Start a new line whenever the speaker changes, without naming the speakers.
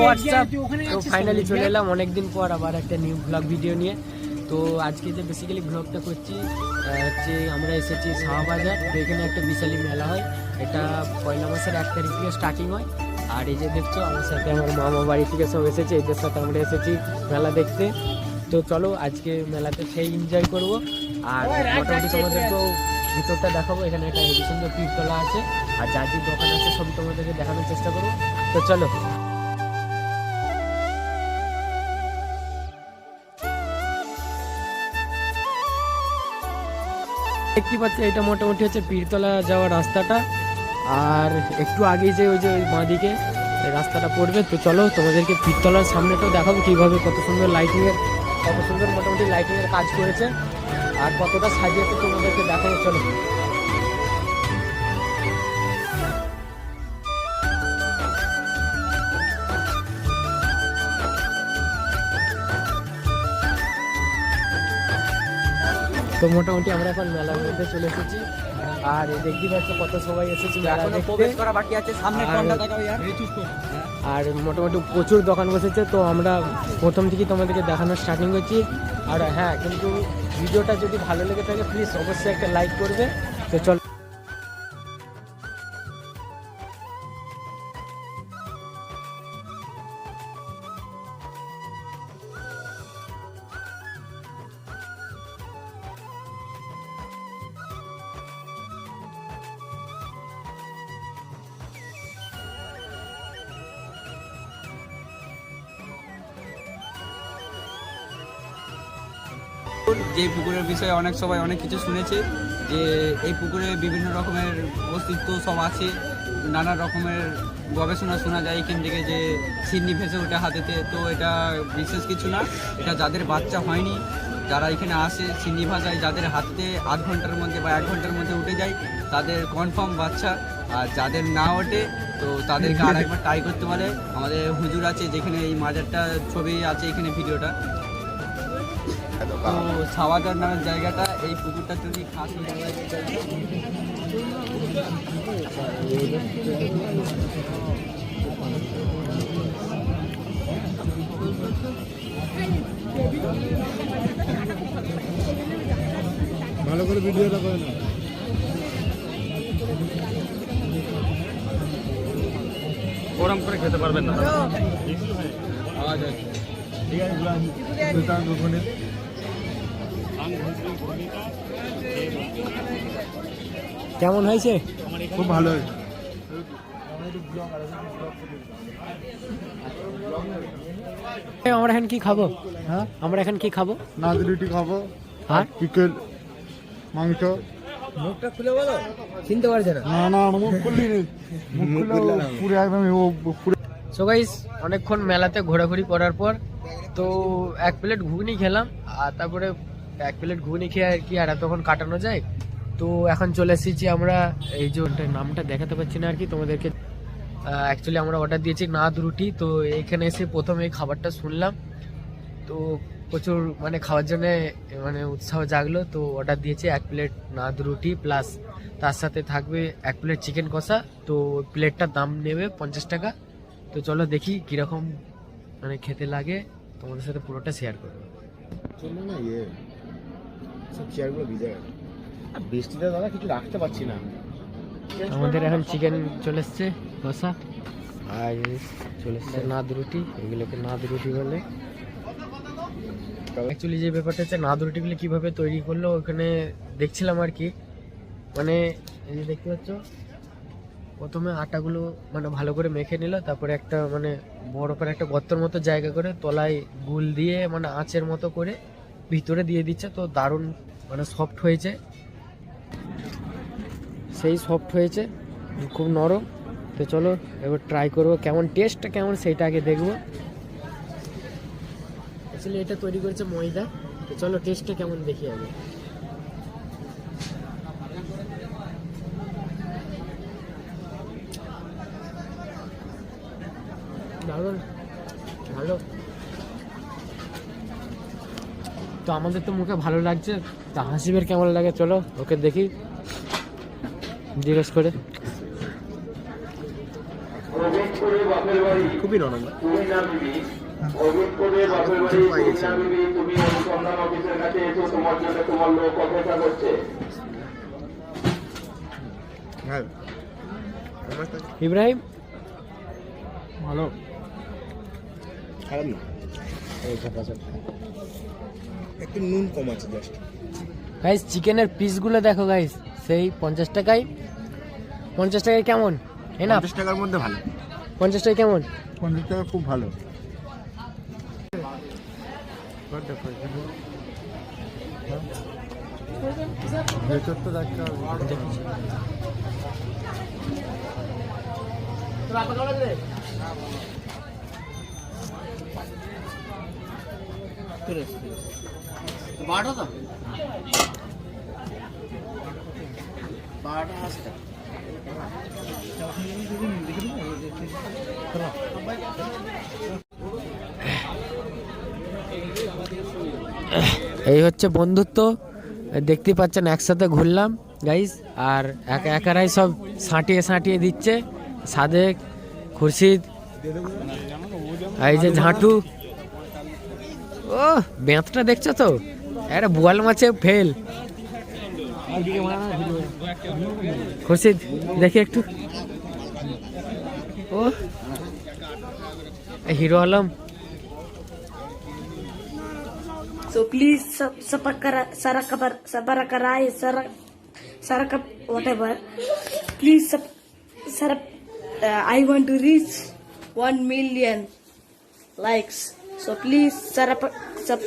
WhatsApp. তো finally চলে এলাম অনেকদিন পর আবার একটা নিউ ব্লগ ভিডিও নিয়ে। তো আজকে যে বেসিক্যালি ব্লগটা করছি হচ্ছে আমরা এসেছি শাহবাজার। তো এখানে একটা বিশালী মেলা হয়, এটা পয়লা মাসের 1 তারিখ থেকে স্টার্টিং হয়। আর এই যে দেখছো আমার সাথে আমার মামা বাড়ি থেকে সব এসেছে, এদের সাথে আমরা এসেছি মেলা দেখতে। তো চলো আজকে মেলাতে সেই এনজয় করবো। আর মোটামুটি তোমাদেরকেও ভিতরটা দেখাবো। এখানে একটা হেভি সুন্দর পীরতলা আছে, আর যার যে দোকান আছে সবই তোমাদেরকে দেখানোর চেষ্টা করবো। তো চলো। দেখতে পাচ্ছি এটা মোটামুটি হচ্ছে পীরতলা যাওয়ার রাস্তাটা, আর একটু আগেই যে ওই যে ওই বাঁদিকে রাস্তাটা পড়বে। তো চলো তোমাদেরকে পীরতলার সামনেটাও দেখাবো কীভাবে কত সুন্দর লাইটিংয়ের, কত সুন্দর মোটামুটি লাইটিংয়ের কাজ করেছে আর কতটা সাজিয়েছে তোমাদেরকে দেখাবো। চলো। তো মোটামুটি আমরা এখন মেলার মধ্যে চলে এসেছি, আর দেখতে পাচ্ছ কত সবাই এসেছি মেলা দেখতে। আর মোটামুটি প্রচুর দোকান বসেছে। তো আমরা প্রথম থেকেই তোমাদেরকে দেখানোর স্টার্টিং করছি। আর হ্যাঁ, কিন্তু ভিডিওটা যদি ভালো লেগে থাকে প্লিজ অবশ্যই একটা লাইক করবে। তো চলো।
যে পুকুরের বিষয়ে অনেক সবাই অনেক কিছু শুনেছে, যে এই পুকুরে বিভিন্ন রকমের অস্তিত্ব সব আছে, নানা রকমের গবেষণা শোনা যায় এখান থেকে, যে সিন্নি ভেসে ওঠে হাতেতে। তো এটা বিশেষ কিছু না, এটা যাদের বাচ্চা হয়নি, যারা এখানে আসে সিন্নি ভাষায়, যাদের হাতে আধ ঘন্টার মধ্যে বা 1 ঘন্টার মধ্যে উঠে যায় তাদের কনফার্ম বাচ্চা। আর যাদের না ওঠে তো তাদেরকে আর একবার ট্রাই করতে পারে। আমাদের হুজুর আছে যেখানে এই মাজারটা ছবি আছে এখানে ভিডিওটা। তো শাহবাজার নামের জায়গাটা, এই পুকুরটা যদি খাস
ভালো করে ভিডিওটা করে না,
গরম করে খেতে পারবেন না।
আওয়াজ আছে ঠিক আছে।
কেমন হয়েছে?
খুব ভালো হয়েছে।
আমরা এখন কি খাবো?
হ্যাঁ,
আমরা এখন কি খাবো?
নাচ রুটি খাবো
আর
চিকেন মাংস।
মুখটা খুলে বলো, চিনতে পারছে না।
না না মুখ খুললি নেই, মুখ খুলে পুরো একদম পুরো।
সো গাইস, অনেকক্ষণ মেলাতে ঘোরাঘুরি করার পর তো 1 প্লেট ঘুগনি খেলাম, আর তারপরে 1 প্লেট ঘুগনি খেয়ে আর কি আর এতক্ষণ কাটানো যায়। তো এখন চলে এসেছি আমরা, এই যে নামটা দেখাতে পারছি না আর কি তোমাদেরকে। অ্যাকচুয়ালি আমরা অর্ডার দিয়েছি নাদ রুটি। তো এইখানে এসে প্রথমে এই খাবারটা শুনলাম, তো প্রচুর মানে খাওয়ার জন্য মানে উৎসাহ জাগলো। তো অর্ডার দিয়েছি 1 প্লেট নাদ রুটি প্লাস তার সাথে থাকবে 1 প্লেট চিকেন কষা। তো প্লেটটার দাম নেবে 50 টাকা। তো চলো দেখি কীরকম মানে খেতে লাগে, তোমাদের সাথে পুরোটা শেয়ার করবো।
না ইয়ে সব চেয়ারগুলো ভিজে গেছে আর বৃষ্টিতে দাদা কিছু রাখতে পারছি না।
আমাদের এখন চিকেন চলে এসছে কষা, আর চলে এসছে নাদ রুটি। এগুলোকে নাদ রুটি বলে। অ্যাকচুয়ালি যে ব্যাপারটা হচ্ছে নাদ রুটিগুলো কীভাবে তৈরি করলো ওখানে দেখছিলাম আর কি। মানে এই যে দেখতে পাচ্ছ, প্রথমে আটাগুলো মানে ভালো করে মেখে নিল, তারপরে একটা মানে বড় করে একটা গর্তর মতো জায়গা করে তলায় গুল দিয়ে মানে আঁচের মতো করে ভিতরে দিয়ে দিচ্ছে। তো দারুণ মানে সফট হয়েছে, সেই সফট হয়েছে, খুব নরম। তো চলো এবার ট্রাই করবো, কেমন টেস্টটা কেমন সেইটা আগে দেখবো। অ্যাকচুয়ালি এটা তৈরি করেছে ময়দা। তো চলো টেস্টটা কেমন দেখি আগে। দারুণ ভালো। তো আমাদের তো মুখে ভালো লাগছে, তা হাসিবের কেমন লাগে চলো ওকে দেখি জিজ্ঞেস করে।
খুবই নরম। হ্যাঁ
ইব্রাহিম
ভালো, খারাপ না। এই ঝাঁকা একটু নুন কম আছে জাস্ট।
গাইস চিকেনের পিসগুলো দেখো গাইস, সেই 50 টাকায়। 50 টাকায় কেমন? না
50 টাকার মধ্যে ভালো।
50 টাকায় কেমন?
50 টাকা খুব ভালো। ভেতর তো দেখতে হবে।
এই হচ্ছে বন্ধুত্ব, দেখতে পাচ্ছেন একসাথে ঘুরলাম গাইস। আর একারাই সব সাঁটিয়ে দিচ্ছে, সাদেক, খুরশিদ, এই যে ঝাঁটু। ও বেঁতটা দেখছো তো, একটা বোয়াল মাছে ফেল। খুরশিদ দেখি একটু, ও Hero Alam.
So please whatever. Please I want to reach 1 million likes. So please sarapakarai.